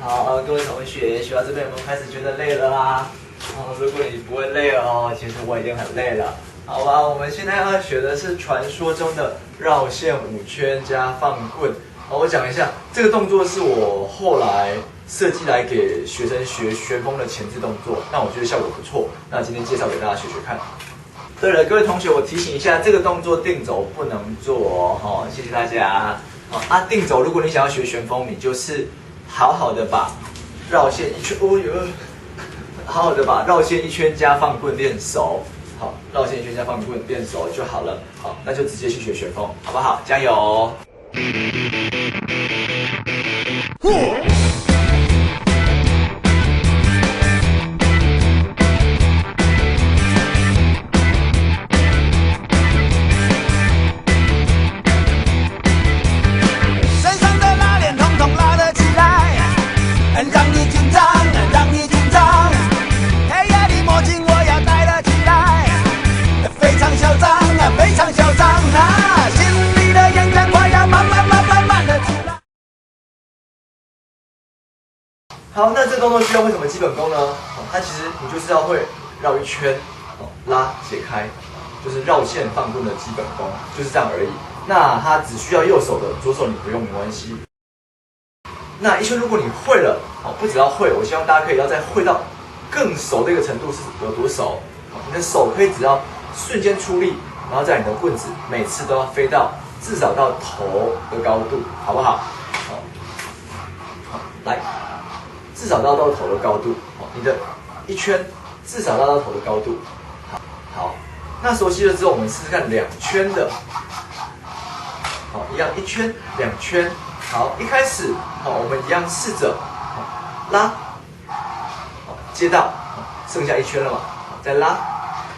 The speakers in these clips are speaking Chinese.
好，各位同学，学到这边有没有开始觉得累了啦？如果你不会累哦，其实我已经很累了。好吧，我们现在要学的是传说中的绕线5圈加放棍。我讲一下，这个动作是我后来设计来给学生学旋风的前置动作，那我觉得效果不错。那今天介绍给大家学学看。对了，各位同学，我提醒一下，这个动作定轴不能做哦，谢谢大家。定轴，如果你想要学旋风，你就是好好的把绕线一圈，好好的把绕线1圈加放棍练熟。好，绕线1圈加放棍练熟就好了。好，那就直接去学旋风，好不好？加油！身上的拉链统统拉得起来，让你紧张，让你紧张。黑夜的墨镜我要戴了起来，非常嚣张，非常嚣张啊！心里的眼泪快要慢慢的出来。好，那这动作需要会什么基本功呢？它其实你就是要会绕1圈，拉解开，就是绕线放棍的基本功，就是这样而已。那它只需要右手的，左手你不用没关系。那1圈如果你会了，不只要会，我希望大家可以要再会到更熟的一个程度是有多熟？你的手可以只要瞬间出力，然后在你的棍子每次都要飞到至少到头的高度，好不好？好，来。至少到头的高度，你的1圈至少到头的高度。好，那熟悉了之后，我们试试看2圈的。好，一样1圈、2圈。好，一开始，我们一样试着拉，接到，剩下1圈了嘛，再拉，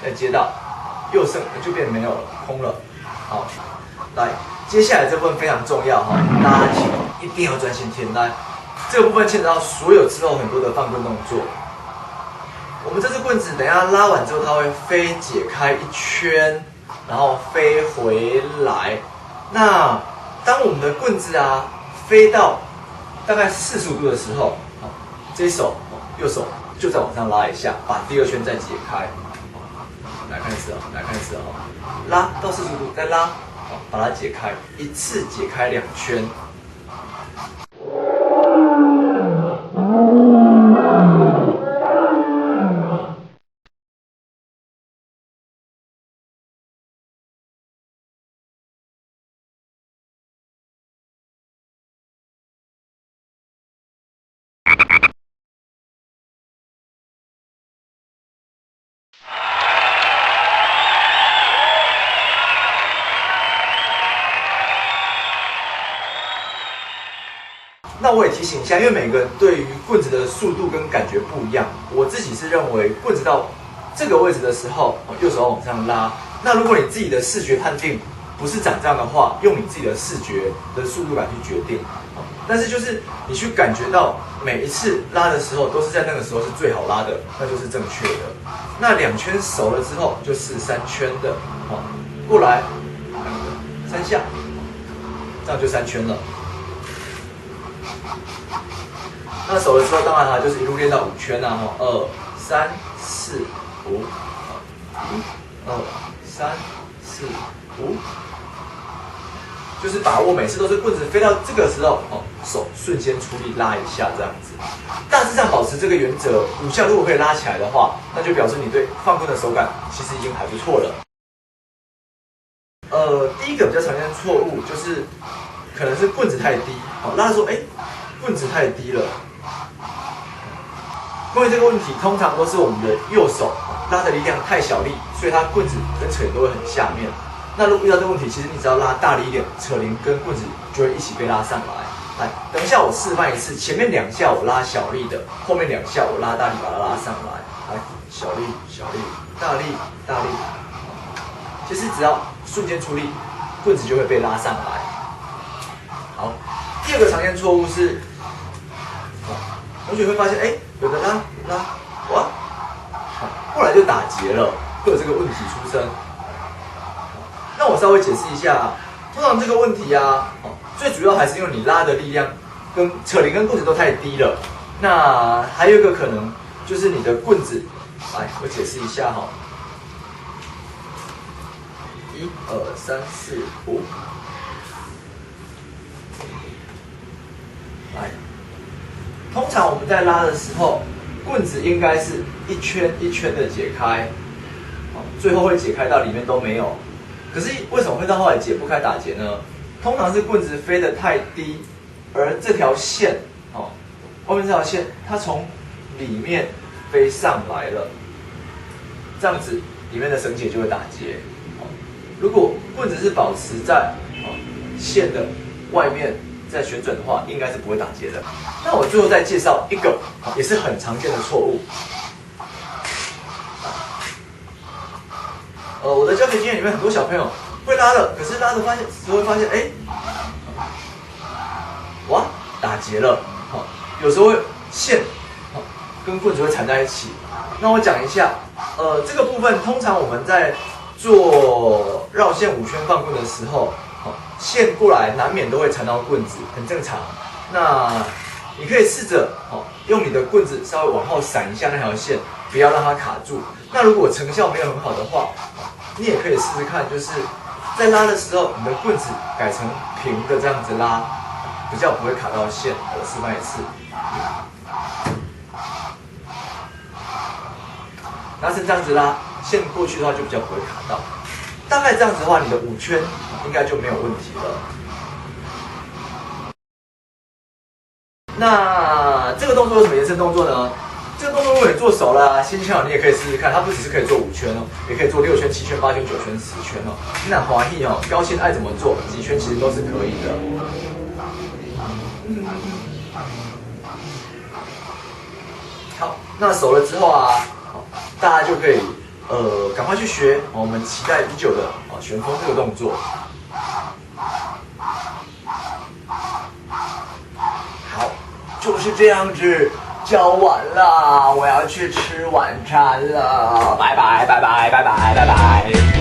再接到，又剩就变没有了，空了。好，来，接下来这部分非常重要哈，大家请一定要专心听。来。这个部分牵扯到所有之后很多的放棍动作。我们这支棍子等一下拉完之后，它会飞解开1圈，然后飞回来。那当我们的棍子飞到大概45度的时候，这一手右手就再往上拉一下，把第2圈再解开。来看一次拉到45度再拉，把它解开，一次解开2圈。那我也提醒一下，因为每个人对于棍子的速度跟感觉不一样，我自己是认为棍子到这个位置的时候，右手要往上拉。那如果你自己的视觉判定不是长这样的话，用你自己的视觉的速度感去决定。但是就是你去感觉到每一次拉的时候，都是在那个时候是最好拉的，那就是正确的。那2圈熟了之后，就是3圈的，过来3下，这样就3圈了。那熟了之后，当然它就是一路练到5圈啊，2、3、4、5，1、2、3、4、5，就是把握每次都是棍子飞到这个时候，手瞬间出力拉一下这样子。大致上保持这个原则，5下如果可以拉起来的话，那就表示你对放棍的手感其实已经还不错了。第一个比较常见的错误就是可能是棍子太低，拉的时候棍子太低了。关于这个问题，通常都是我们的右手拉的力量太小力，所以它棍子跟扯铃都会很下面。那如果遇到这个问题，其实你只要拉大力一点，扯铃跟棍子就会一起被拉上来。来，等一下我示范一次，前面2下我拉小力的，后面2下我拉大力把它拉上来。来，小力小力，大力大力。其实只要瞬间出力，棍子就会被拉上来。好，第2个常见错误是，同学会发现，有的拉，哇，后来就打结了，会有这个问题出生。我稍微解释一下，通常这个问题啊，最主要还是因为你拉的力量跟扯铃跟棍子都太低了。那还有一个可能就是你的棍子，来，我解释一下哈。1、2、3、4、5，来，通常我们在拉的时候，棍子应该是一圈一圈的解开，最后会解开到里面都没有。可是为什么会到后来解不开打结呢？通常是棍子飞得太低，而这条线，外面这条线它从里面飞上来了，这样子里面的绳结就会打结。如果棍子是保持在线的外面在旋转的话，应该是不会打结的。那我最后再介绍一个也是很常见的错误。我的教学经验里面，很多小朋友会拉的，可是拉的时候会发现，哇，打结了。有时候会线跟棍子会缠在一起。那我讲一下，这个部分通常我们在做绕线5圈放棍的时候，线过来难免都会缠到棍子，很正常。那你可以试着用你的棍子稍微往后闪一下那条线，不要让它卡住。那如果成效没有很好的话，你也可以试试看，就是在拉的时候，你的棍子改成平的这样子拉，比较不会卡到线。我示范一次，拿成这样子拉，线过去的话就比较不会卡到。大概这样子的话，你的5圈应该就没有问题了。那这个动作有什么延伸动作呢？这个动作如果你做熟了，心情好你也可以试试看，它不只是可以做5圈哦，也可以做6圈、7圈、8圈、9圈、10圈哦。那华裔哦，高兴爱怎么做，几圈其实都是可以的。好，那熟了之后啊，大家就可以赶快去学我们期待已久的旋风这个动作。好，就是这样子。教完了，我要去吃晚餐了，拜拜拜拜拜拜拜拜。